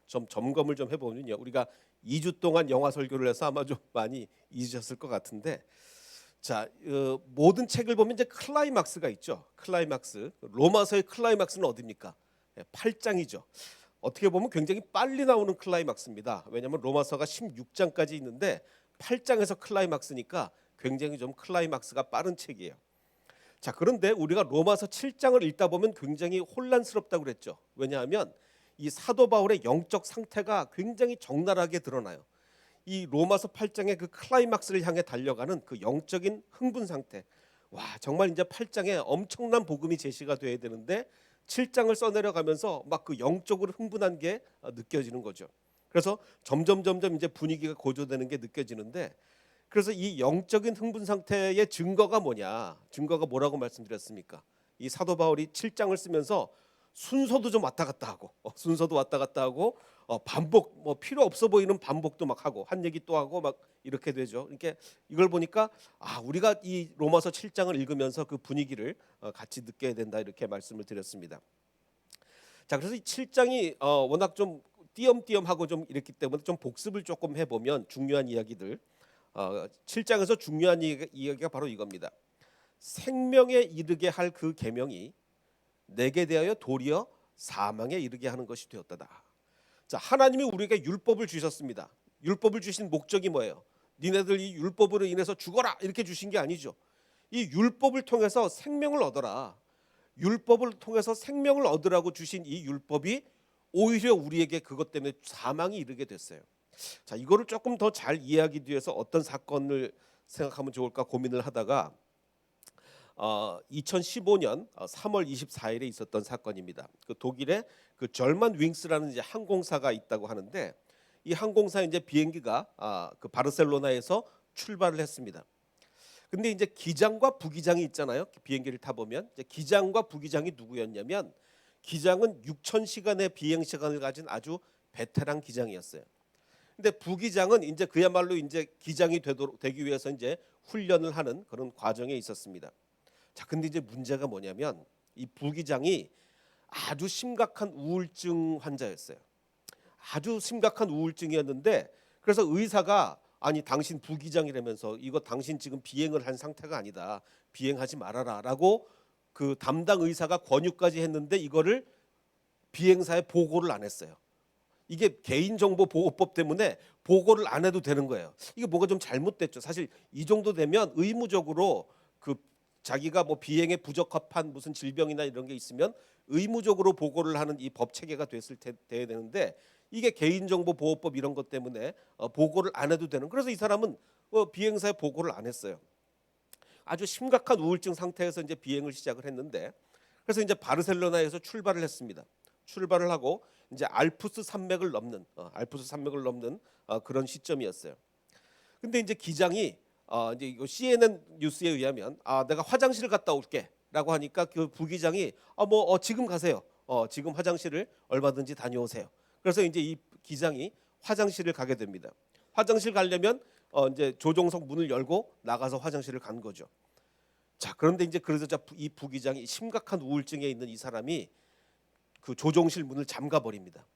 좀 점검을 좀 해보면요, 우리가 2주 동안 영화 설교를 해서 아마 좀 많이 잊으셨을 것 같은데, 자, 모든 책을 보면 이제 클라이막스가 있죠. 클라이막스. 로마서의 클라이막스는 어디입니까? 8장이죠. 어떻게 보면 굉장히 빨리 나오는 클라이막스입니다. 왜냐하면 로마서가 16장까지 있는데 8장에서 클라이막스니까 굉장히 좀 클라이막스가 빠른 책이에요. 자, 그런데 우리가 로마서 7장을 읽다 보면 굉장히 혼란스럽다고 그랬죠. 왜냐하면 이 사도 바울의 영적 상태가 굉장히 적나라하게 드러나요. 이 로마서 8장의 그 클라이막스를 향해 달려가는 그 영적인 흥분 상태. 와, 정말 이제 8장에 엄청난 복음이 제시가 돼야 되는데 7장을 써내려가면서 막 그 영적으로 흥분한 게 느껴지는 거죠. 그래서 점점 이제 분위기가 고조되는 게 느껴지는데, 그래서 이 영적인 흥분 상태의 증거가 뭐냐? 증거가 뭐라고 말씀드렸습니까? 이 사도 바울이 7장을 쓰면서 순서도 좀 왔다 갔다 하고, 순서도 왔다 갔다 하고, 반복, 뭐 필요 없어 보이는 반복도 막 하고, 한 얘기 또 하고 막 이렇게 되죠. 그러니까 이걸 보니까 우리가 이 로마서 7장을 읽으면서 그 분위기를 같이 느껴야 된다, 이렇게 말씀을 드렸습니다. 자, 그래서 이 7장이 워낙 좀 띄엄띄엄하고 좀 이랬기 때문에 좀 복습을 조금 해보면 중요한 이야기들, 7장에서 중요한 이야기가 바로 이겁니다. 생명에 이르게 할 그 계명이 내게 대하여 도리어 사망에 이르게 하는 것이 되었다다. 자, 하나님이 우리에게 율법을 주셨습니다. 율법을 주신 목적이 뭐예요? 니네들 이 율법으로 인해서 죽어라, 이렇게 주신 게 아니죠. 이 율법을 통해서 생명을 얻어라. 율법을 통해서 생명을 얻으라고 주신 이 율법이 오히려 우리에게 그것 때문에 사망이 이르게 됐어요. 자, 이거를 조금 더 잘 이해하기 위해서 어떤 사건을 생각하면 좋을까 고민을 하다가 2015년 3월 24일에 있었던 사건입니다. 그 독일에 그 절만 윙스라는 이제 항공사가 있다고 하는데, 이 항공사 이제 비행기가 그 바르셀로나에서 출발을 했습니다. 근데 이제 기장과 부기장이 있잖아요. 비행기를 타 보면 이제 기장과 부기장이 누구였냐면, 기장은 6,000시간의 비행 시간을 가진 아주 베테랑 기장이었어요. 근데 부기장은 이제 그야말로 이제 기장이 되기 위해서 이제 훈련을 하는 그런 과정에 있었습니다. 자, 근데 이제 문제가 뭐냐면 이 부기장이 아주 심각한 우울증 환자였어요. 아주 심각한 우울증이었는데, 그래서 의사가 아니 당신 부기장이라면서 이거 당신 지금 비행을 한 상태가 아니다, 비행하지 말아라라고 그 담당 의사가 권유까지 했는데 이거를 비행사에 보고를 안 했어요. 이게 개인정보보호법 때문에 보고를 안 해도 되는 거예요. 이게 뭐가 좀 잘못됐죠. 사실 이 정도 되면 의무적으로 그 자기가 뭐 비행에 부적합한 무슨 질병이나 이런 게 있으면 의무적으로 보고를 하는 이 법 체계가 돼야 되는데, 이게 개인정보보호법 이런 것 때문에 보고를 안 해도 되는. 그래서 이 사람은 비행사에 보고를 안 했어요. 아주 심각한 우울증 상태에서 이제 비행을 시작을 했는데, 그래서 이제 바르셀로나에서 출발을 했습니다. 출발을 하고 이제 알프스 산맥을 넘는 그런 시점이었어요. 근데 이제 기장이 이제 이거 CNN 뉴스에 의하면 내가 화장실 갔다 올게라고 하니까 그 부기장이 지금 가세요. 지금 화장실을 얼마든지 다녀오세요. 그래서 이제 이 기장이 화장실을 가게 됩니다. 화장실 가려면 이제 조종석 문을 열고 나가서 화장실을 간 거죠. 자, 그런데 이제 그래서 이 부기장이 심각한 우울증에 있는 이 사람이 그 조종실 문을 잠가 버립니다.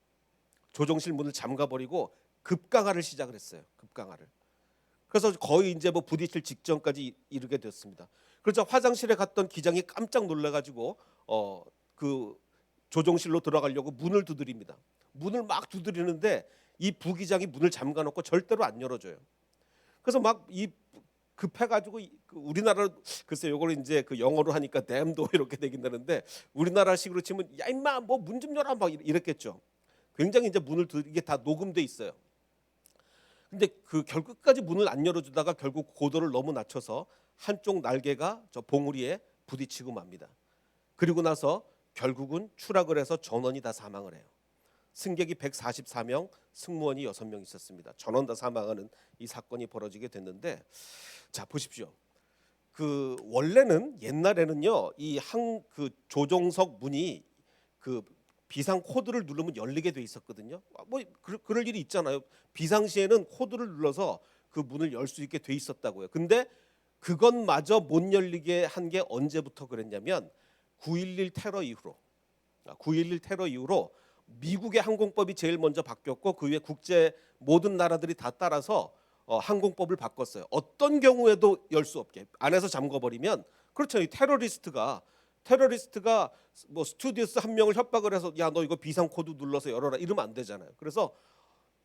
조종실 문을 잠가 버리고 급강하를 시작을 했어요. 급강하를. 그래서 거의 이제 뭐 부딪힐 직전까지 이르게 됐습니다. 그래서 화장실에 갔던 기장이 깜짝 놀라가지고 그 조종실로 들어가려고 문을 두드립니다. 문을 막 두드리는데 이 부기장이 문을 잠가놓고 절대로 안 열어줘요. 그래서 막 이 급해가지고 그 우리나라, 글쎄 요걸 이제 그 영어로 하니까 댐도 이렇게 되긴다는데, 우리나라식으로 치면 야 임마 뭐 문 좀 열어 막 이랬겠죠. 굉장히 이제 이게 다 녹음돼 있어요. 근데 그 결국까지 문을 안 열어주다가 결국 고도를 너무 낮춰서 한쪽 날개가 저 봉우리에 부딪히고 맙니다. 그리고 나서 결국은 추락을 해서 전원이 다 사망을 해요. 승객이 144명, 승무원이 6명 있었습니다. 전원 다 사망하는 이 사건이 벌어지게 됐는데, 자 보십시오. 그 원래는 옛날에는요, 이 그 조종석 문이 그 비상 코드를 누르면 열리게 돼 있었거든요. 뭐 그럴 일이 있잖아요. 비상시에는 코드를 눌러서 그 문을 열 수 있게 돼 있었다고요. 근데 그것마저 못 열리게 한 게 언제부터 그랬냐면 9.11 테러 이후로 미국의 항공법이 제일 먼저 바뀌었고 그 위에 국제 모든 나라들이 다 따라서 항공법을 바꿨어요. 어떤 경우에도 열 수 없게 안에서 잠궈버리면 그렇죠. 이 테러리스트가 뭐 스튜디오스 한 명을 협박을 해서 야 너 이거 비상 코드 눌러서 열어라 이러면 안 되잖아요. 그래서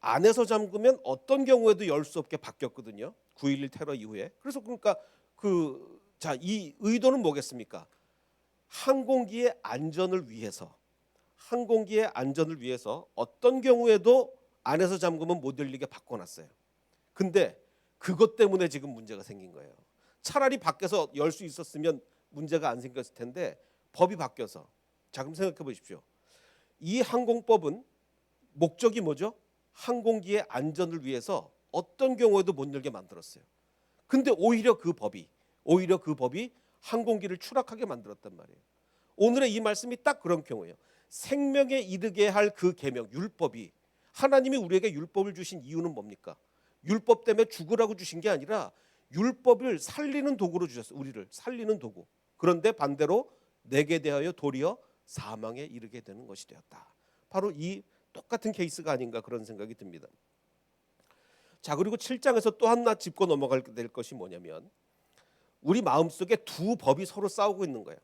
안에서 잠그면 어떤 경우에도 열 수 없게 바뀌었거든요. 9.11 테러 이후에. 그래서 그러니까 이 의도는 뭐겠습니까? 항공기의 안전을 위해서 어떤 경우에도 안에서 잠그면 못 열리게 바꿔놨어요. 근데 그것 때문에 지금 문제가 생긴 거예요. 차라리 밖에서 열 수 있었으면 문제가 안 생겼을 텐데 법이 바뀌어서. 자, 그럼 생각해 보십시오. 이 항공법은 목적이 뭐죠? 항공기의 안전을 위해서 어떤 경우에도 못 열게 만들었어요. 근데 오히려 그 법이 항공기를 추락하게 만들었단 말이에요. 오늘의 이 말씀이 딱 그런 경우예요. 생명에 이르게 할 그 계명 율법이 하나님이 우리에게 율법을 주신 이유는 뭡니까? 율법 때문에 죽으라고 주신 게 아니라 율법을 살리는 도구로 주셨어요. 우리를 살리는 도구. 그런데 반대로 내게 대하여 도리어 사망에 이르게 되는 것이 되었다. 바로 이 똑같은 케이스가 아닌가 그런 생각이 듭니다. 자, 그리고 7장에서 또 하나 짚고 넘어갈 될 것이 뭐냐면 우리 마음속에 두 법이 서로 싸우고 있는 거예요.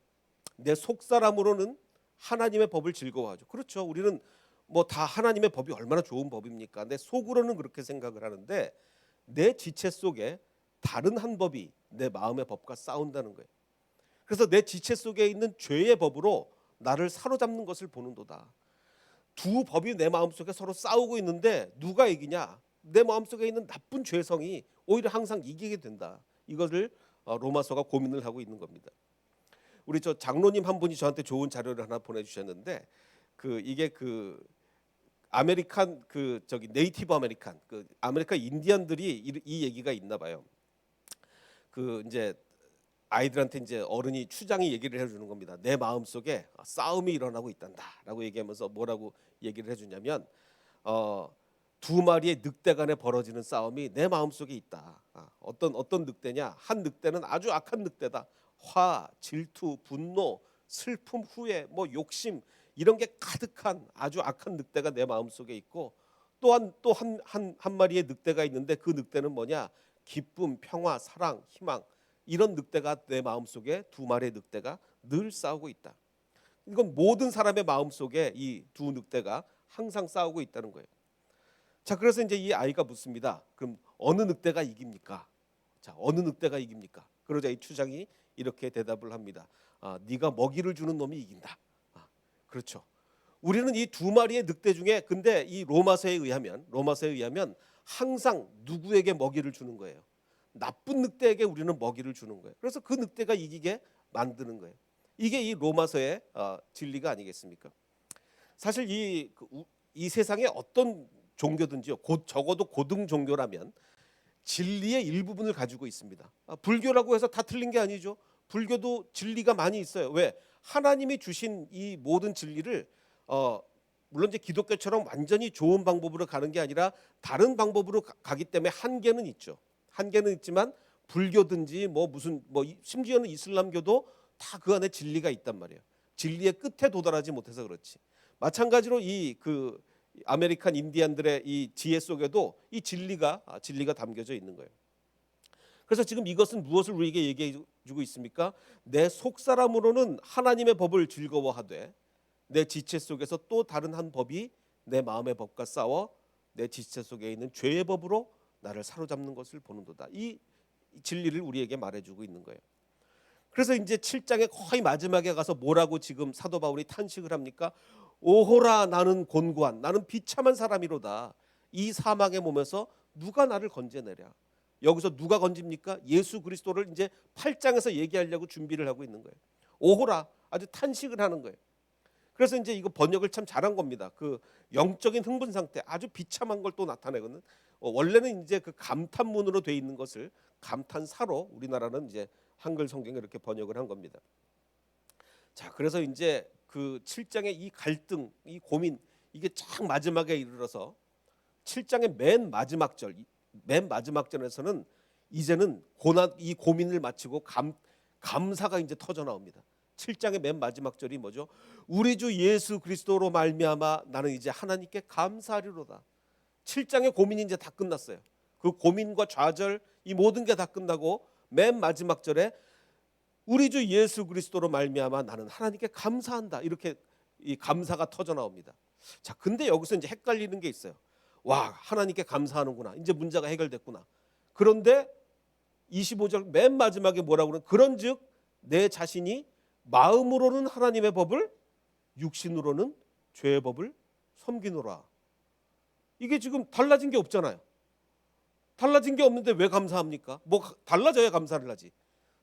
내 속사람으로는 하나님의 법을 즐거워하죠. 그렇죠. 우리는 뭐 다 하나님의 법이 얼마나 좋은 법입니까? 내 속으로는 그렇게 생각을 하는데 내 지체 속에 다른 한 법이 내 마음의 법과 싸운다는 거예요. 그래서 내 지체 속에 있는 죄의 법으로 나를 사로잡는 것을 보는도다. 두 법이 내 마음속에 서로 싸우고 있는데 누가 이기냐? 내 마음속에 있는 나쁜 죄성이 오히려 항상 이기게 된다. 이것을 로마서가 고민을 하고 있는 겁니다. 우리 저 장로님 한 분이 저한테 좋은 자료를 하나 보내주셨는데 이게 아메리칸 네이티브 아메리칸 아메리카 인디언들이 이 얘기가 있나 봐요. 이제 아이들한테 이제 어른이 추장이 얘기를 해주는 겁니다. 내 마음 속에 싸움이 일어나고 있단다라고 얘기하면서 뭐라고 얘기를 해주냐면 두 마리의 늑대 간에 벌어지는 싸움이 내 마음 속에 있다. 어떤 늑대냐? 한 늑대는 아주 악한 늑대다. 화, 질투, 분노, 슬픔, 후회, 뭐 욕심 이런 게 가득한 아주 악한 늑대가 내 마음속에 있고 또한 한 마리의 늑대가 있는데 그 늑대는 뭐냐? 기쁨, 평화, 사랑, 희망 이런 늑대가 내 마음속에 두 마리의 늑대가 늘 싸우고 있다. 이건 모든 사람의 마음속에 이 두 늑대가 항상 싸우고 있다는 거예요. 자, 그래서 이제 이 아이가 묻습니다. 그럼 어느 늑대가 이깁니까? 자, 어느 늑대가 이깁니까? 그러자 이 추장이 이렇게 대답을 합니다. 네가 먹이를 주는 놈이 이긴다. 그렇죠. 우리는 이 두 마리의 늑대 중에 근데 이 로마서에 의하면 항상 누구에게 먹이를 주는 거예요. 나쁜 늑대에게 우리는 먹이를 주는 거예요. 그래서 그 늑대가 이기게 만드는 거예요. 이게 이 로마서의 진리가 아니겠습니까? 사실 이 세상에 어떤 종교든지요, 적어도 고등 종교라면 진리의 일부분을 가지고 있습니다. 불교라고 해서 다 틀린 게 아니죠. 불교도 진리가 많이 있어요. 왜? 하나님이 주신 이 모든 진리를 물론 이제 기독교처럼 완전히 좋은 방법으로 가는 게 아니라 다른 방법으로 가기 때문에 한계는 있죠. 한계는 있지만 불교든지 심지어는 이슬람교도 다 그 안에 진리가 있단 말이에요. 진리의 끝에 도달하지 못해서 그렇지. 마찬가지로 아메리칸 인디안들의 이 지혜 속에도 이 진리가 담겨져 있는 거예요. 그래서 지금 이것은 무엇을 우리에게 얘기해 주고 있습니까? 내 속사람으로는 하나님의 법을 즐거워하되 내 지체 속에서 또 다른 한 법이 내 마음의 법과 싸워 내 지체 속에 있는 죄의 법으로 나를 사로잡는 것을 보는도다. 이 진리를 우리에게 말해주고 있는 거예요. 그래서 이제 7장의 거의 마지막에 가서 뭐라고 지금 사도 바울이 탄식을 합니까? 오호라 나는 곤고한 나는 비참한 사람이로다. 이 사망의 몸에서 누가 나를 건져내랴. 여기서 누가 건집니까? 예수 그리스도를 이제 8장에서 얘기하려고 준비를 하고 있는 거예요. 오호라 아주 탄식을 하는 거예요. 그래서 이제 이거 번역을 참 잘한 겁니다. 영적인 흥분 상태 아주 비참한 걸 또 나타내거든. 원래는 이제 감탄문으로 돼 있는 것을 감탄사로 우리나라는 이제 한글 성경에 이렇게 번역을 한 겁니다. 자, 그래서 이제 7장의 이 갈등, 이 고민 이게 쫙 마지막에 이르러서 7장의 맨 마지막 절에서는 이제는 이 고민을 마치고 감사가 이제 터져 나옵니다. 7장의 맨 마지막 절이 뭐죠? 우리 주 예수 그리스도로 말미암아 나는 이제 하나님께 감사하리로다. 7장의 고민이 이제 다 끝났어요. 그 고민과 좌절 이 모든 게 다 끝나고 맨 마지막 절에 우리 주 예수 그리스도로 말미암아 나는 하나님께 감사한다. 이렇게 이 감사가 터져 나옵니다. 자, 근데 여기서 이제 헷갈리는 게 있어요. 와, 하나님께 감사하는구나. 이제 문제가 해결됐구나. 그런데 25절 맨 마지막에 뭐라고 그러는? 그런즉 내 자신이 마음으로는 하나님의 법을 육신으로는 죄의 법을 섬기노라. 이게 지금 달라진 게 없잖아요. 달라진 게 없는데 왜 감사합니까? 뭐 달라져야 감사를 하지.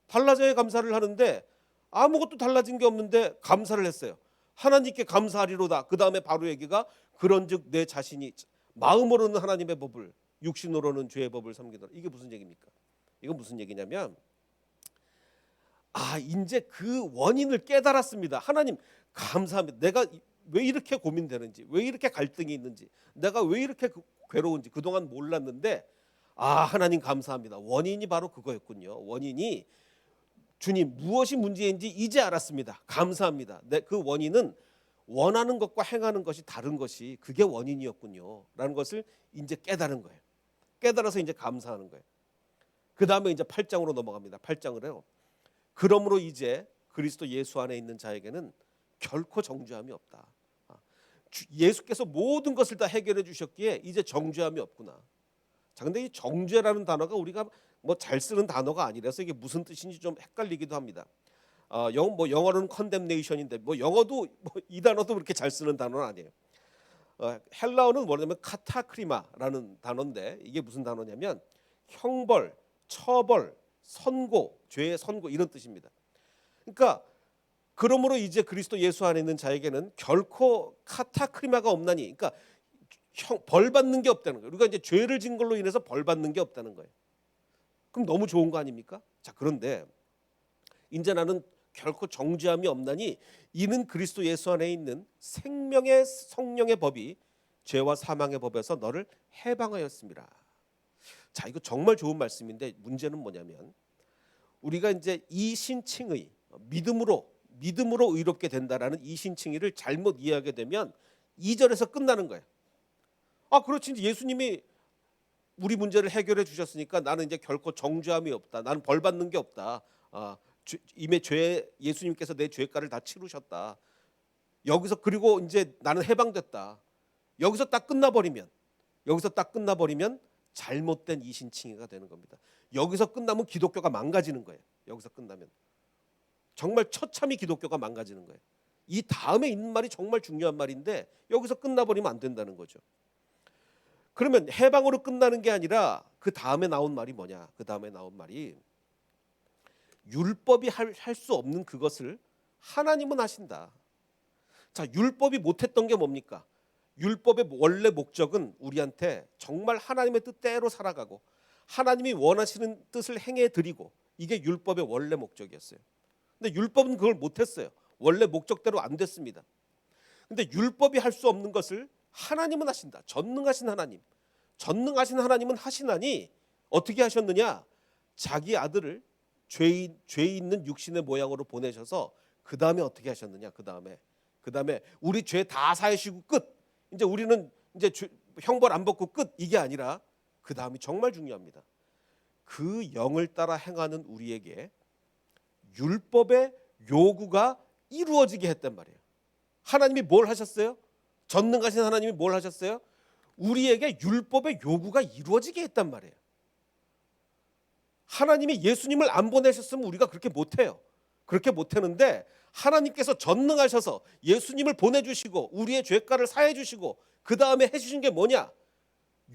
달라져야 감사를 하는데 아무것도 달라진 게 없는데 감사를 했어요. 하나님께 감사하리로다. 그 다음에 바로 얘기가 그런즉 내 자신이 마음으로는 하나님의 법을 육신으로는 죄의 법을 섬기노라. 이게 무슨 얘기입니까? 이건 무슨 얘기냐면 이제 그 원인을 깨달았습니다. 하나님 감사합니다. 내가 왜 이렇게 고민되는지, 왜 이렇게 갈등이 있는지, 내가 왜 이렇게 괴로운지 그동안 몰랐는데 하나님 감사합니다. 원인이 바로 그거였군요. 원인이 주님 무엇이 문제인지 이제 알았습니다. 감사합니다. 그 원인은 원하는 것과 행하는 것이 다른 것이 그게 원인이었군요. 라는 것을 이제 깨달은 거예요. 깨달아서 이제 감사하는 거예요. 그 다음에 이제 8장으로 넘어갑니다. 8장으로요. 그러므로 이제 그리스도 예수 안에 있는 자에게는 결코 정죄함이 없다. 예수께서 모든 것을 다 해결해 주셨기에 이제 정죄함이 없구나. 자, 근데 이 정죄라는 단어가 우리가 뭐 잘 쓰는 단어가 아니라서 이게 무슨 뜻인지 좀 헷갈리기도 합니다. 영어로는 condemnation인데 영어도 이 단어도 그렇게 잘 쓰는 단어는 아니에요. 헬라어는 뭐냐면 카타크리마라는 단어인데 이게 무슨 단어냐면 형벌, 처벌, 선고, 죄의 선고 이런 뜻입니다. 그러니까 그러므로 이제 그리스도 예수 안에 있는 자에게는 결코 카타크리마가 없나니, 그러니까 벌 받는 게 없다는 거예요. 우리가 이제 죄를 진 걸로 인해서 벌 받는 게 없다는 거예요. 그럼 너무 좋은 거 아닙니까? 자, 그런데 이제 나는 결코 정죄함이 없나니 이는 그리스도 예수 안에 있는 생명의 성령의 법이 죄와 사망의 법에서 너를 해방하였습니다. 자, 이거 정말 좋은 말씀인데 문제는 뭐냐면 우리가 이제 이 신칭의 믿음으로 의롭게 된다라는 이 신칭의를 잘못 이해하게 되면 2절에서 끝나는 거예요. 그렇지, 예수님이 우리 문제를 해결해 주셨으니까 나는 이제 결코 정죄함이 없다. 나는 벌 받는 게 없다. 이미 예수님께서 내 죄가를 다 치르셨다. 여기서 그리고 이제 나는 해방됐다. 여기서 딱 끝나버리면 잘못된 이신칭의가 되는 겁니다. 여기서 끝나면 기독교가 망가지는 거예요. 여기서 끝나면 정말 처참히 기독교가 망가지는 거예요. 이 다음에 있는 말이 정말 중요한 말인데 여기서 끝나버리면 안 된다는 거죠. 그러면 해방으로 끝나는 게 아니라 그 다음에 나온 말이 뭐냐? 그 다음에 나온 말이 율법이 할 수 없는 그것을 하나님은 하신다. 자, 율법이 못했던 게 뭡니까? 율법의 원래 목적은 우리한테 정말 하나님의 뜻대로 살아가고 하나님이 원하시는 뜻을 행해 드리고 이게 율법의 원래 목적이었어요. 근데 율법은 그걸 못했어요. 원래 목적대로 안 됐습니다. 근데 율법이 할 수 없는 것을 하나님은 하신다. 전능하신 하나님은 하시나니 어떻게 하셨느냐? 자기 아들을 죄 있는 육신의 모양으로 보내셔서 그 다음에 어떻게 하셨느냐? 그 다음에 우리 죄 다 사하시고 끝. 이제 우리는 이제 형벌 안 받고 끝. 이게 아니라 그 다음이 정말 중요합니다. 그 영을 따라 행하는 우리에게 율법의 요구가 이루어지게 했단 말이에요. 하나님이 뭘 하셨어요? 전능하신 하나님이 뭘 하셨어요? 우리에게 율법의 요구가 이루어지게 했단 말이에요. 하나님이 예수님을 안 보내셨으면 우리가 그렇게 못해요. 그렇게 못하는데 하나님께서 전능하셔서 예수님을 보내주시고 우리의 죄가를 사해 주시고 그 다음에 해주신 게 뭐냐?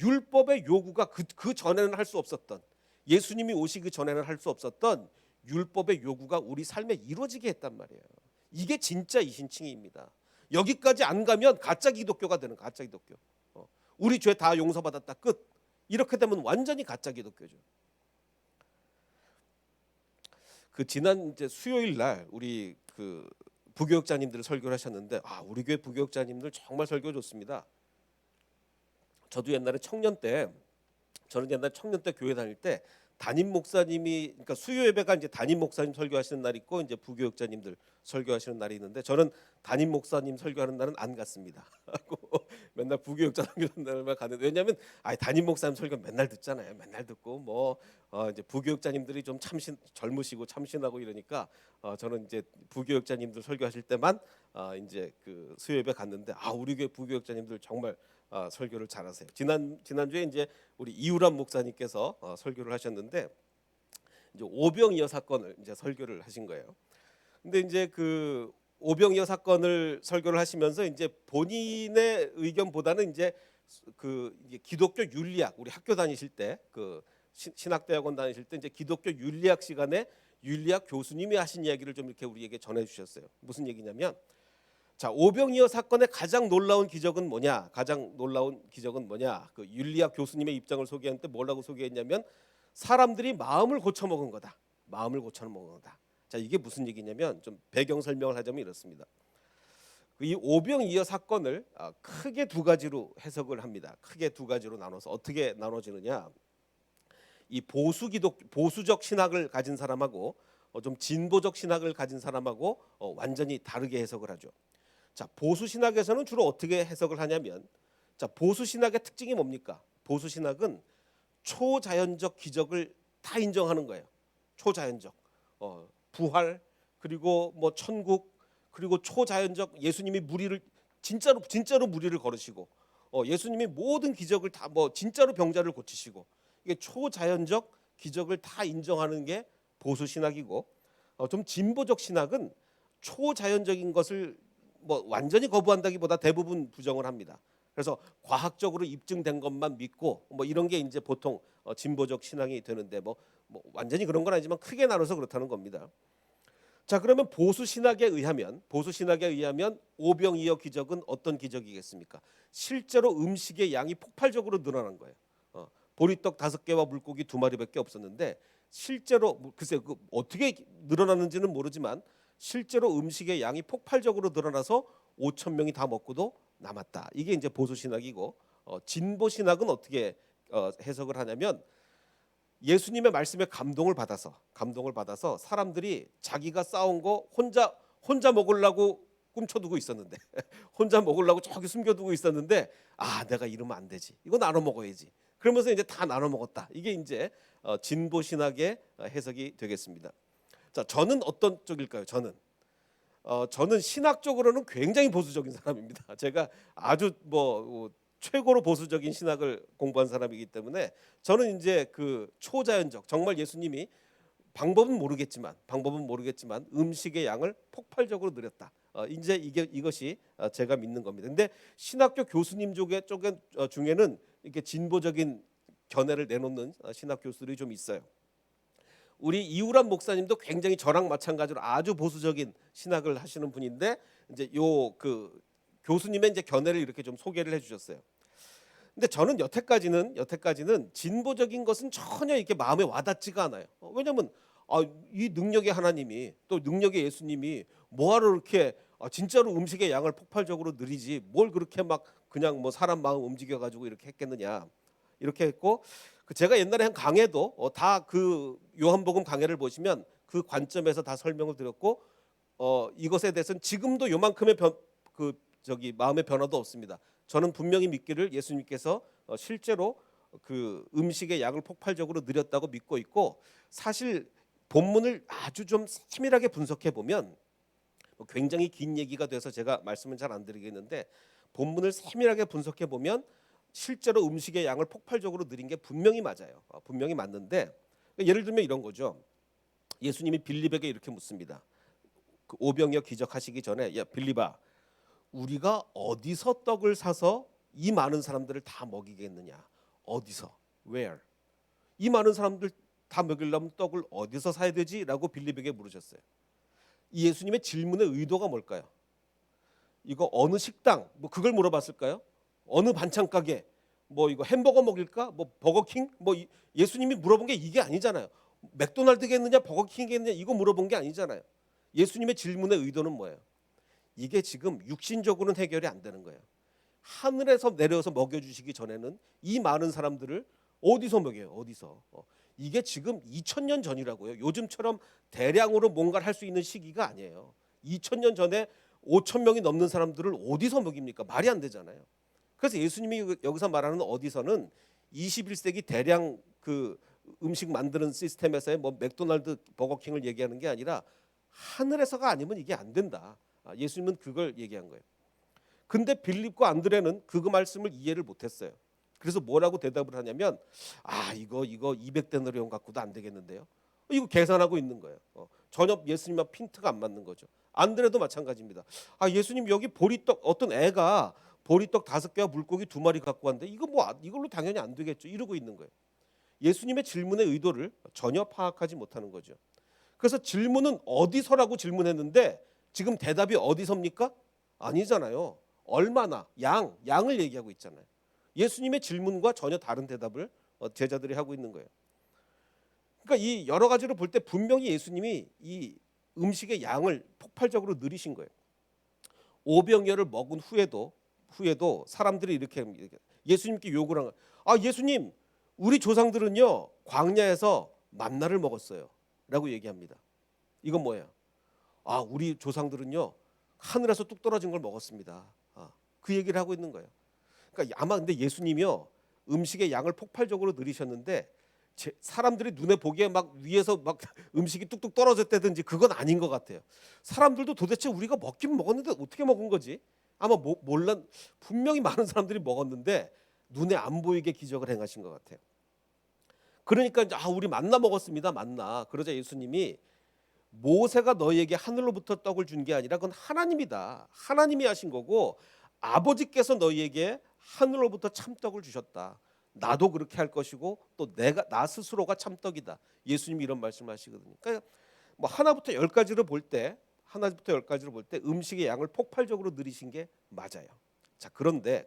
율법의 요구가 그 전에는 할 수 없었던, 예수님이 오시기 전에는 할 수 없었던 율법의 요구가 우리 삶에 이루어지게 했단 말이에요. 이게 진짜 이신칭의입니다. 여기까지 안 가면 가짜 기독교가 되는 가짜 기독교. 우리 죄 다 용서받았다 끝. 이렇게 되면 완전히 가짜 기독교죠. 그 지난 이제 수요일 날 우리 그 부교육자님들 설교를 하셨는데 우리 교회 부교육자님들 정말 설교 좋습니다. 저는 옛날에 청년 때 교회 다닐 때 담임 목사님이 그러니까 수요 예배가 이제 담임 목사님 설교하시는 날 있고 이제 부교육자님들 설교하시는 날이 있는데 저는 담임 목사님 설교하는 날은 안 갔습니다. 하고 맨날 부교육자 설교하는 날만 가는데 왜냐하면 담임 목사님 설교 맨날 듣잖아요. 맨날 듣고 뭐 이제 부교육자님들이 좀 젊으시고 참신하고 이러니까 저는 이제 부교육자님들 설교하실 때만 이제 그 수요 예배 갔는데 우리 교회 부교육자님들 정말 설교를 잘하세요. 지난주에 이제 우리 이우람 목사님께서 설교를 하셨는데 이제 오병이어 사건을 이제 설교를 하신 거예요. 근데 이제 그 오병이어 사건을 설교를 하시면서 이제 본인의 의견보다는 이제 그 기독교 윤리학 우리 학교 다니실 때 그 신학대학원 다니실 때 이제 기독교 윤리학 시간에 윤리학 교수님이 하신 이야기를 좀 이렇게 우리에게 전해 주셨어요. 무슨 얘기냐면 자, 오병이어 사건의 가장 놀라운 기적은 뭐냐? 가장 놀라운 기적은 뭐냐? 그 윤리학 교수님의 입장을 소개했는데 뭐라고 소개했냐면 사람들이 마음을 고쳐 먹은 거다. 마음을 고쳐 먹은 거다. 자, 이게 무슨 얘기냐면 좀 배경 설명을 하자면 이렇습니다. 이 오병이어 사건을 크게 두 가지로 해석을 합니다. 크게 두 가지로 나눠서 어떻게 나눠지느냐? 이 보수적 신학을 가진 사람하고 좀 진보적 신학을 가진 사람하고 완전히 다르게 해석을 하죠. 자, 보수 신학에서는 주로 어떻게 해석을 하냐면 자, 보수 신학의 특징이 뭡니까? 보수 신학은 초자연적 기적을 다 인정하는 거예요. 초자연적 부활 그리고 뭐 천국 그리고 초자연적 예수님이 무리를 진짜로 무리를 걸으시고 예수님이 모든 기적을 다 뭐 진짜로 병자를 고치시고 이게 초자연적 기적을 다 인정하는 게 보수 신학이고 좀 진보적 신학은 초자연적인 것을 뭐 완전히 거부한다기보다 대부분 부정을 합니다. 그래서 과학적으로 입증된 것만 믿고 뭐 이런 게 이제 보통 진보적 신앙이 되는데 뭐 완전히 그런 건 아니지만 크게 나눠서 그렇다는 겁니다. 자, 그러면 보수 신학에 의하면 오병이어 기적은 어떤 기적이겠습니까? 실제로 음식의 양이 폭발적으로 늘어난 거예요. 보리떡 5개와 물고기 2마리밖에 없었는데 실제로 글쎄 그 어떻게 늘어났는지는 모르지만 실제로 음식의 양이 폭발적으로 늘어나서 5천 명이 다 먹고도 남았다. 이게 이제 보수 신학이고 진보 신학은 어떻게 해석을 하냐면 예수님의 말씀에 감동을 받아서 사람들이 자기가 쌓은 거 혼자 먹으려고 꿈쳐두고 있었는데 혼자 먹으려고 저기 숨겨두고 있었는데 내가 이러면 안 되지. 이거 나눠 먹어야지. 그러면서 이제 다 나눠 먹었다. 이게 이제 진보 신학의 해석이 되겠습니다. 자, 저는 어떤 쪽일까요? 저는 신학적으로는 굉장히 보수적인 사람입니다. 제가 아주 뭐 최고로 보수적인 신학을 공부한 사람이기 때문에 저는 이제 그 초자연적 정말 예수님이 방법은 모르겠지만 음식의 양을 폭발적으로 늘렸다. 이제 이것이 제가 믿는 겁니다. 근데 신학교 교수님 중에는 이렇게 진보적인 견해를 내놓는 신학 교수들이 좀 있어요. 우리 이우람 목사님도 굉장히 저랑 마찬가지로 아주 보수적인 신학을 하시는 분인데 이제 그 교수님의 이제 견해를 이렇게 좀 소개를 해주셨어요. 근데 저는 여태까지는 진보적인 것은 전혀 이렇게 마음에 와닿지가 않아요. 왜냐하면 이 능력의 하나님이 또 능력의 예수님이 뭐하러 이렇게 진짜로 음식의 양을 폭발적으로 늘리지 뭘 그렇게 막 그냥 뭐 사람 마음 움직여가지고 이렇게 했겠느냐 이렇게 했고 제가 옛날에 한 강해도 다 그 요한복음 강해를 보시면 그 관점에서 다 설명을 드렸고 이것에 대해서는 지금도 요만큼의 마음의 변화도 없습니다. 저는 분명히 믿기를 예수님께서 실제로 그 음식의 양을 폭발적으로 늘렸다고 믿고 있고 사실 본문을 아주 좀 세밀하게 분석해 보면 굉장히 긴 얘기가 돼서 제가 말씀은 잘 안 드리겠는데 본문을 세밀하게 분석해 보면 실제로 음식의 양을 폭발적으로 늘린 게 분명히 맞아요. 분명히 맞는데 예를 들면 이런 거죠. 예수님이 빌립에게 이렇게 묻습니다. 그 오병이어 기적하시기 전에 야 빌립아 우리가 어디서 떡을 사서 이 많은 사람들을 다 먹이겠느냐? 어디서? Where? 이 많은 사람들 다 먹이려면 떡을 어디서 사야 되지? 라고 빌립에게 물으셨어요. 이 예수님의 질문의 의도가 뭘까요? 이거 어느 식당? 뭐 그걸 물어봤을까요? 어느 반찬 가게? 뭐 이거 햄버거 먹일까? 뭐 버거킹? 뭐 예수님이 물어본 게 이게 아니잖아요. 맥도날드겠느냐? 버거킹이겠느냐? 이거 물어본 게 아니잖아요. 예수님의 질문의 의도는 뭐예요? 이게 지금 육신적으로는 해결이 안 되는 거예요. 하늘에서 내려서 먹여주시기 전에는 이 많은 사람들을 어디서 먹여요? 어디서? 이게 지금 2000년 전이라고요. 요즘처럼 대량으로 뭔가를 할 수 있는 시기가 아니에요. 2000년 전에 5천 명이 넘는 사람들을 어디서 먹입니까? 말이 안 되잖아요. 그래서 예수님이 여기서 말하는 어디서는 21세기 대량 그 음식 만드는 시스템에서의 뭐 맥도날드, 버거킹을 얘기하는 게 아니라 하늘에서가 아니면 이게 안 된다. 예수님은 그걸 얘기한 거예요. 근데 빌립과 안드레는 그 말씀을 이해를 못했어요. 그래서 뭐라고 대답을 하냐면 이거 200데나리온 갖고도 안 되겠는데요. 이거 계산하고 있는 거예요. 전혀 예수님과 핀트가 안 맞는 거죠. 안드레도 마찬가지입니다. 예수님 여기 보리떡 어떤 애가 보리떡 5개와 물고기 2마리 갖고 왔는데 이거 뭐 이걸로 당연히 안 되겠죠. 이러고 있는 거예요. 예수님의 질문의 의도를 전혀 파악하지 못하는 거죠. 그래서 질문은 어디서라고 질문했는데 지금 대답이 어디서입니까? 아니잖아요. 얼마나 양을 얘기하고 있잖아요. 예수님의 질문과 전혀 다른 대답을 제자들이 하고 있는 거예요. 그러니까 이 여러 가지로 볼 때 분명히 예수님이 이 음식의 양을 폭발적으로 늘리신 거예요. 오병이어를 먹은 후에도 사람들이 이렇게 예수님께 요구를 한 거예요. 예수님, 우리 조상들은요 광야에서 만나를 먹었어요. 라고 얘기합니다. 이건 뭐예요? 우리 조상들은요 하늘에서 뚝 떨어진 걸 먹었습니다. 그 얘기를 하고 있는 거예요. 그러니까 아마 근데 예수님이요 음식의 양을 폭발적으로 늘리셨는데 사람들이 눈에 보기에 막 위에서 막 음식이 뚝뚝 떨어졌다든지 그건 아닌 것 같아요. 사람들도 도대체 우리가 먹긴 먹었는데 어떻게 먹은 거지? 아마 몰라 분명히 많은 사람들이 먹었는데 눈에 안 보이게 기적을 행하신 것 같아요. 그러니까 이제 우리 만나 먹었습니다. 만나. 그러자 예수님이 모세가 너희에게 하늘로부터 떡을 준 게 아니라 그건 하나님이다. 하나님이 하신 거고 아버지께서 너희에게 하늘로부터 참떡을 주셨다. 나도 그렇게 할 것이고 또 나 스스로가 참떡이다. 예수님이 이런 말씀하시거든요. 그러니까 뭐 하나부터 열까지를 볼 때 음식의 양을 폭발적으로 늘리신 게 맞아요. 자, 그런데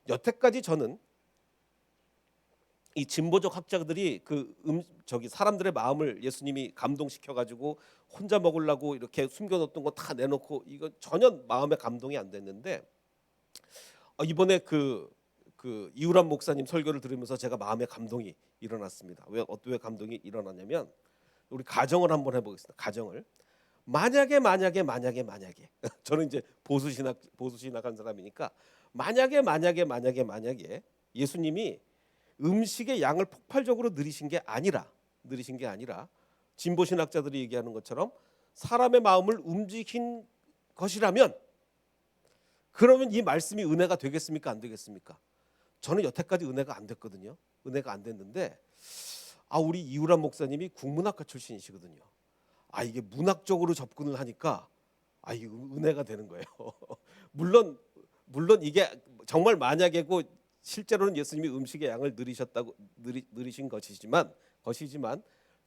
여태까지 저는 이 진보적 학자들이 사람들의 마음을 예수님이 감동시켜 가지고 혼자 먹으려고 이렇게 숨겨놓던 거 다 내놓고 이거 전혀 마음에 감동이 안 됐는데 이번에 그 이우람 목사님 설교를 들으면서 제가 마음에 감동이 일어났습니다. 왜 감동이 일어났냐면 우리 가정을 한번 해보겠습니다. 가정을 만약에 저는 이제 보수신학한 사람이니까 만약에 예수님이 음식의 양을 폭발적으로 늘리신 게 아니라 진보신학자들이 얘기하는 것처럼 사람의 마음을 움직인 것이라면 그러면 이 말씀이 은혜가 되겠습니까? 안 되겠습니까? 저는 여태까지 은혜가 안 됐거든요. 은혜가 안 됐는데 우리 이우람 목사님이 국문학과 출신이시거든요. 이게 문학적으로 접근을 하니까 이게 은혜가 되는 거예요. 물론 이게 정말 만약에고 실제로는 예수님이 음식의 양을 늘리신 것이지만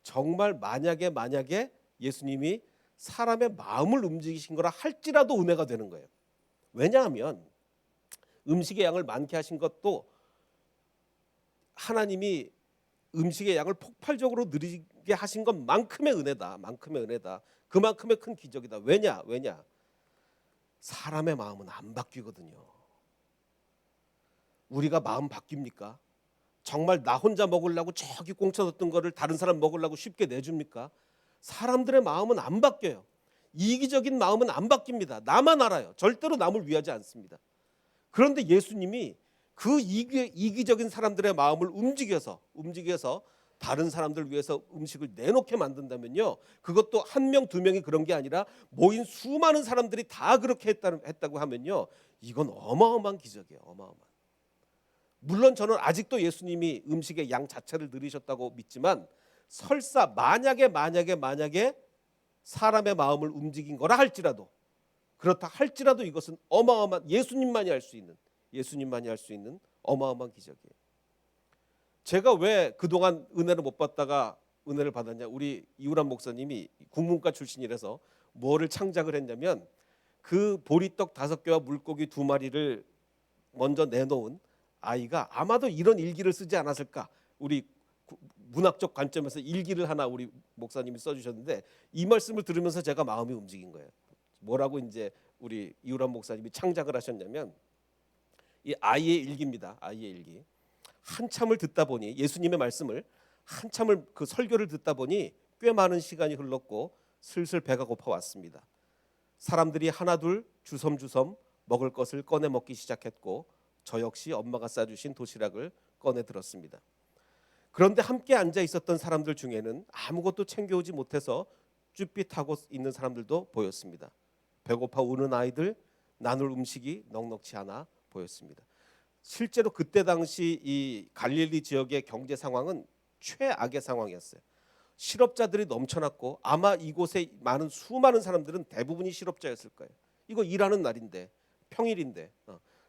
정말 만약에 예수님이 사람의 마음을 움직이신 거라 할지라도 은혜가 되는 거예요. 왜냐하면 음식의 양을 많게 하신 것도 하나님이 음식의 양을 폭발적으로 늘리게 하신 것만큼의 은혜다. 그만큼의 큰 기적이다. 왜냐? 사람의 마음은 안 바뀌거든요. 우리가 마음 바뀝니까? 정말 나 혼자 먹으려고 저기 꽁쳐뒀던 거를 다른 사람 먹으려고 쉽게 내줍니까? 사람들의 마음은 안 바뀌어요. 이기적인 마음은 안 바뀝니다. 나만 알아요. 절대로 남을 위하지 않습니다. 그런데 예수님이 그 이기적인 사람들의 마음을 움직여서 다른 사람들 위해서 음식을 내놓게 만든다면요. 그것도 한 명, 두 명이 그런 게 아니라 모인 수많은 사람들이 다 그렇게 했다고 하면요. 이건 어마어마한 기적이에요. 물론 저는 아직도 예수님이 음식의 양 자체를 늘리셨다고 믿지만 설사 만약에 사람의 마음을 움직인 거라 할지라도 그렇다 할지라도 이것은 어마어마한 예수님만이 할 수 있는 어마어마한 기적이에요. 제가 왜 그동안 은혜를 못 받다가 은혜를 받았냐? 우리 이우람 목사님이 국문과 출신이라서 뭐를 창작을 했냐면 그 보리떡 5개와 물고기 2마리를 먼저 내놓은 아이가 아마도 이런 일기를 쓰지 않았을까? 우리 문학적 관점에서 일기를 하나 우리 목사님이 써주셨는데 이 말씀을 들으면서 제가 마음이 움직인 거예요. 뭐라고 이제 우리 이우람 목사님이 창작을 하셨냐면 이 아이의 일기입니다. 아이의 일기. 한참을 듣다 보니 예수님의 말씀을 한참을 그 설교를 듣다 보니 꽤 많은 시간이 흘렀고 슬슬 배가 고파 왔습니다. 사람들이 하나둘 주섬주섬 먹을 것을 꺼내 먹기 시작했고 저 역시 엄마가 싸주신 도시락을 꺼내 들었습니다. 그런데 함께 앉아 있었던 사람들 중에는 아무것도 챙겨오지 못해서 쭈삣하고 있는 사람들도 보였습니다. 배고파 우는 아이들, 나눌 음식이 넉넉치 않아 보였습니다. 실제로 그때 당시 이 갈릴리 지역의 경제 상황은 최악의 상황이었어요. 실업자들이 넘쳐났고 아마 이곳에 많은 수많은 사람들은 대부분이 실업자였을 거예요. 이거 일하는 날인데 평일인데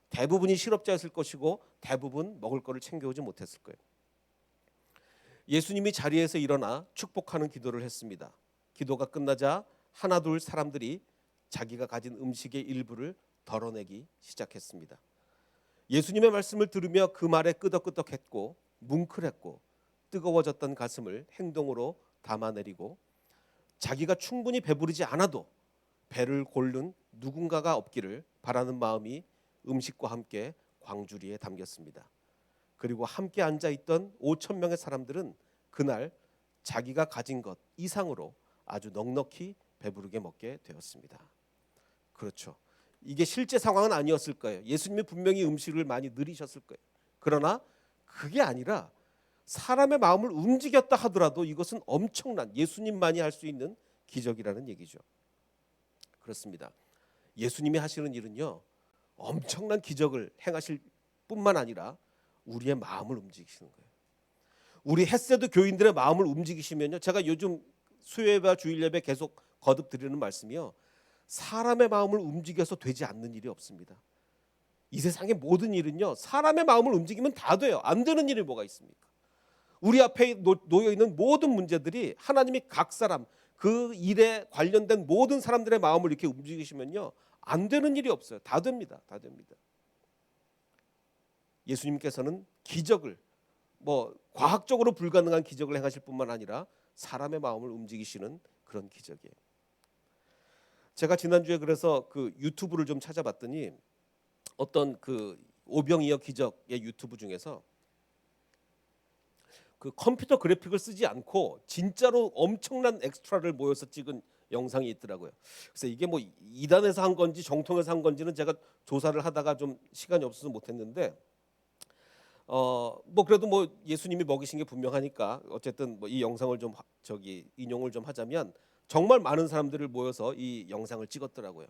대부분이 실업자였을 것이고 대부분 먹을 거를 챙겨오지 못했을 거예요. 예수님이 자리에서 일어나 축복하는 기도를 했습니다. 기도가 끝나자 하나둘 사람들이 자기가 가진 음식의 일부를 덜어내기 시작했습니다. 예수님의 말씀을 들으며 그 말에 끄덕끄덕했고 뭉클했고 뜨거워졌던 가슴을 행동으로 담아내리고 자기가 충분히 배부르지 않아도 배를 고른 누군가가 없기를 바라는 마음이 음식과 함께 광주리에 담겼습니다. 그리고 함께 앉아있던 5천 명의 사람들은 그날 자기가 가진 것 이상으로 아주 넉넉히 배부르게 먹게 되었습니다. 그렇죠. 이게 실제 상황은 아니었을 거예요. 예수님이 분명히 음식을 많이 늘이셨을 거예요. 그러나 그게 아니라 사람의 마음을 움직였다 하더라도 이것은 엄청난 예수님만이 할 수 있는 기적이라는 얘기죠. 그렇습니다. 예수님이 하시는 일은요, 엄청난 기적을 행하실 뿐만 아니라 우리의 마음을 움직이시는 거예요. 우리 햇세드 교인들의 마음을 움직이시면요, 제가 요즘 수요예배와 주일예배 계속 거듭 드리는 말씀이요, 사람의 마음을 움직여서 되지 않는 일이 없습니다. 이 세상의 모든 일은요, 사람의 마음을 움직이면 다 돼요. 안 되는 일이 뭐가 있습니까? 우리 앞에 놓여 있는 모든 문제들이 하나님이 각 사람 그 일에 관련된 모든 사람들의 마음을 이렇게 움직이시면요, 안 되는 일이 없어요. 다 됩니다. 다 됩니다. 예수님께서는 기적을 과학적으로 불가능한 기적을 행하실 뿐만 아니라 사람의 마음을 움직이시는 그런 기적이에요. 제가 지난주에 그래서 그 유튜브를 좀 찾아봤더니 어떤 그 오병이어 기적의 유튜브 중에서 그 컴퓨터 그래픽을 쓰지 않고 진짜로 엄청난 엑스트라를 모여서 찍은 영상이 있더라고요. 그래서 이게 뭐 2단에서 한 건지 정통에서 한 건지는 제가 조사를 하다가 좀 시간이 없어서 못했는데 그래도 예수님이 먹이신 게 분명하니까 어쨌든 이 영상을 좀 인용을 좀 하자면 정말 많은 사람들을 모여서 이 영상을 찍었더라고요.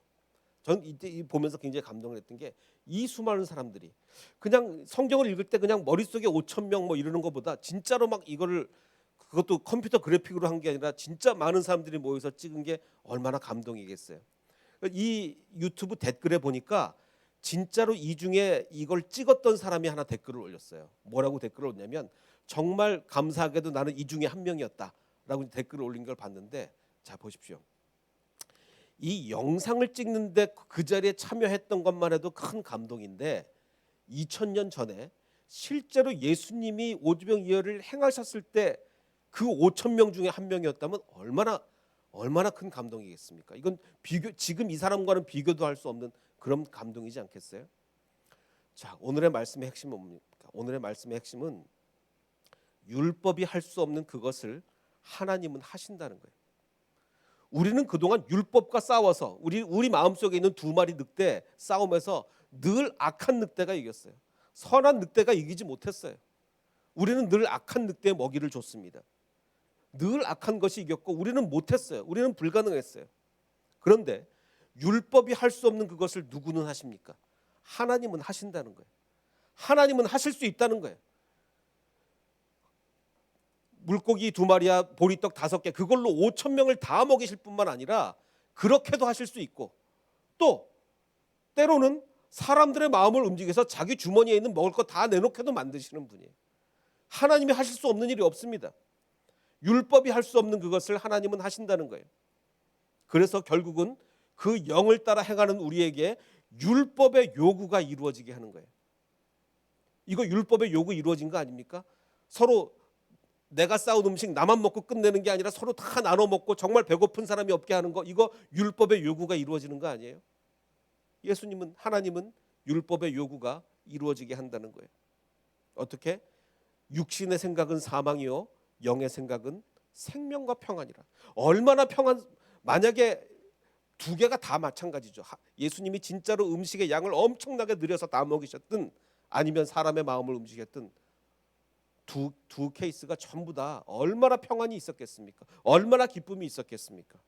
전 이때 보면서 굉장히 감동을 했던 게 이 수많은 사람들이 그냥 성경을 읽을 때 그냥 머릿속에 5천 명 이러는 것보다 진짜로 막 이거를 그것도 컴퓨터 그래픽으로 한 게 아니라 진짜 많은 사람들이 모여서 찍은 게 얼마나 감동이겠어요. 이 유튜브 댓글에 보니까 진짜로 이 중에 이걸 찍었던 사람이 하나 댓글을 올렸어요. 뭐라고 댓글을 올렸냐면 정말 감사하게도 나는 이 중에 한 명이었다라고 댓글을 올린 걸 봤는데 자 보십시오. 이 영상을 찍는데 그 자리에 참여했던 것만 해도 큰 감동인데 2000년 전에 실제로 예수님이 오병이어를 행하셨을 때 그 5천 명 중에 한 명이었다면 얼마나 큰 감동이겠습니까? 이건 지금 이 사람과는 비교도 할 수 없는 그런 감동이지 않겠어요? 자, 오늘의 말씀의 핵심은 뭡니까? 오늘의 말씀의 핵심은 율법이 할 수 없는 그것을 하나님은 하신다는 거예요. 우리는 그동안 율법과 싸워서 우리 마음속에 있는 두 마리 늑대 싸움에서 늘 악한 늑대가 이겼어요. 선한 늑대가 이기지 못했어요. 우리는 늘 악한 늑대의 먹이를 줬습니다. 늘 악한 것이 이겼고 우리는 못했어요. 우리는 불가능했어요. 그런데 율법이 할 수 없는 그것을 누구는 하십니까? 하나님은 하신다는 거예요. 하나님은 하실 수 있다는 거예요. 물고기 2마리와 보리떡 5개 그걸로 5천 명을 다 먹이실 뿐만 아니라 그렇게도 하실 수 있고 또 때로는 사람들의 마음을 움직여서 자기 주머니에 있는 먹을 거 다 내놓게도 만드시는 분이에요. 하나님이 하실 수 없는 일이 없습니다. 율법이 할 수 없는 그것을 하나님은 하신다는 거예요. 그래서 결국은 그 영을 따라 행하는 우리에게 율법의 요구가 이루어지게 하는 거예요. 이거 율법의 요구 이루어진 거 아닙니까? 서로 내가 싸운 음식 나만 먹고 끝내는 게 아니라 서로 다 나눠 먹고 정말 배고픈 사람이 없게 하는 거, 이거 율법의 요구가 이루어지는 거 아니에요? 하나님은 율법의 요구가 이루어지게 한다는 거예요. 어떻게? 육신의 생각은 사망이요 영의 생각은 생명과 평안이라. 얼마나 평안. 만약에 두 개가 다 마찬가지죠. 예수님이 진짜로 음식의 양을 엄청나게 늘려서 다 먹이셨든 아니면 사람의 마음을 움직였든 두 케이스가 전부 다 얼마나 평안이 있었겠습니까? 얼마나 기쁨이 있었겠습니까?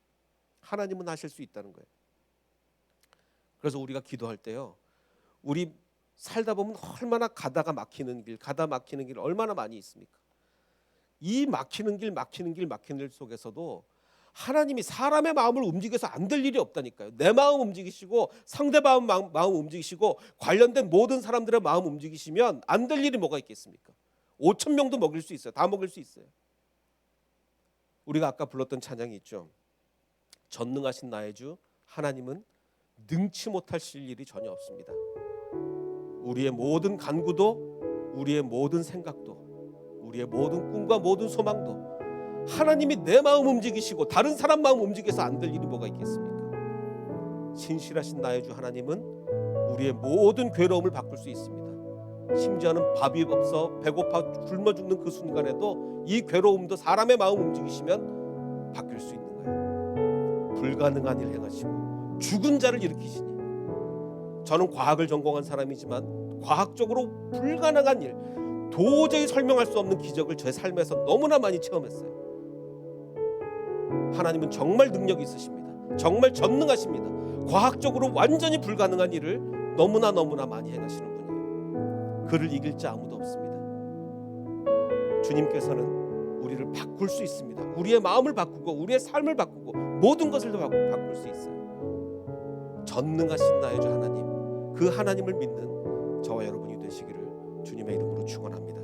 하나님은 하실 수 있다는 거예요. 그래서 우리가 기도할 때요, 우리 살다 보면 얼마나 가다 막히는 길 얼마나 많이 있습니까? 이 막히는 길 속에서도 하나님이 사람의 마음을 움직여서 안 될 일이 없다니까요. 내 마음 움직이시고 상대방 마음 움직이시고 관련된 모든 사람들의 마음 움직이시면 안 될 일이 뭐가 있겠습니까? 5천 명도 먹일 수 있어요. 다 먹일 수 있어요. 우리가 아까 불렀던 찬양이 있죠. 전능하신 나의 주 하나님은 능치 못하실 일이 전혀 없습니다. 우리의 모든 간구도, 우리의 모든 생각도, 우리의 모든 꿈과 모든 소망도 하나님이 내 마음 움직이시고 다른 사람 마음 움직여서 안 될 일이 뭐가 있겠습니까? 신실하신 나의 주 하나님은 우리의 모든 괴로움을 바꿀 수 있습니다. 심지어는 밥이 없어 배고파 굶어 죽는 그 순간에도 이 괴로움도 사람의 마음 움직이시면 바뀔 수 있는 거예요. 불가능한 일 행하시고 죽은 자를 일으키시니. 저는 과학을 전공한 사람이지만 과학적으로 불가능한 일, 도저히 설명할 수 없는 기적을 제 삶에서 너무나 많이 체험했어요. 하나님은 정말 능력이 있으십니다. 정말 전능하십니다. 과학적으로 완전히 불가능한 일을 너무나 많이 행하시는 분이에요. 그를 이길 자 아무도 없습니다. 주님께서는 우리를 바꿀 수 있습니다. 우리의 마음을 바꾸고 우리의 삶을 바꾸고 모든 것을 다 바꿀 수 있어요. 전능하신 나의 주 하나님, 그 하나님을 믿는 저와 여러분이 되시기를 주님의 이름으로 축원합니다.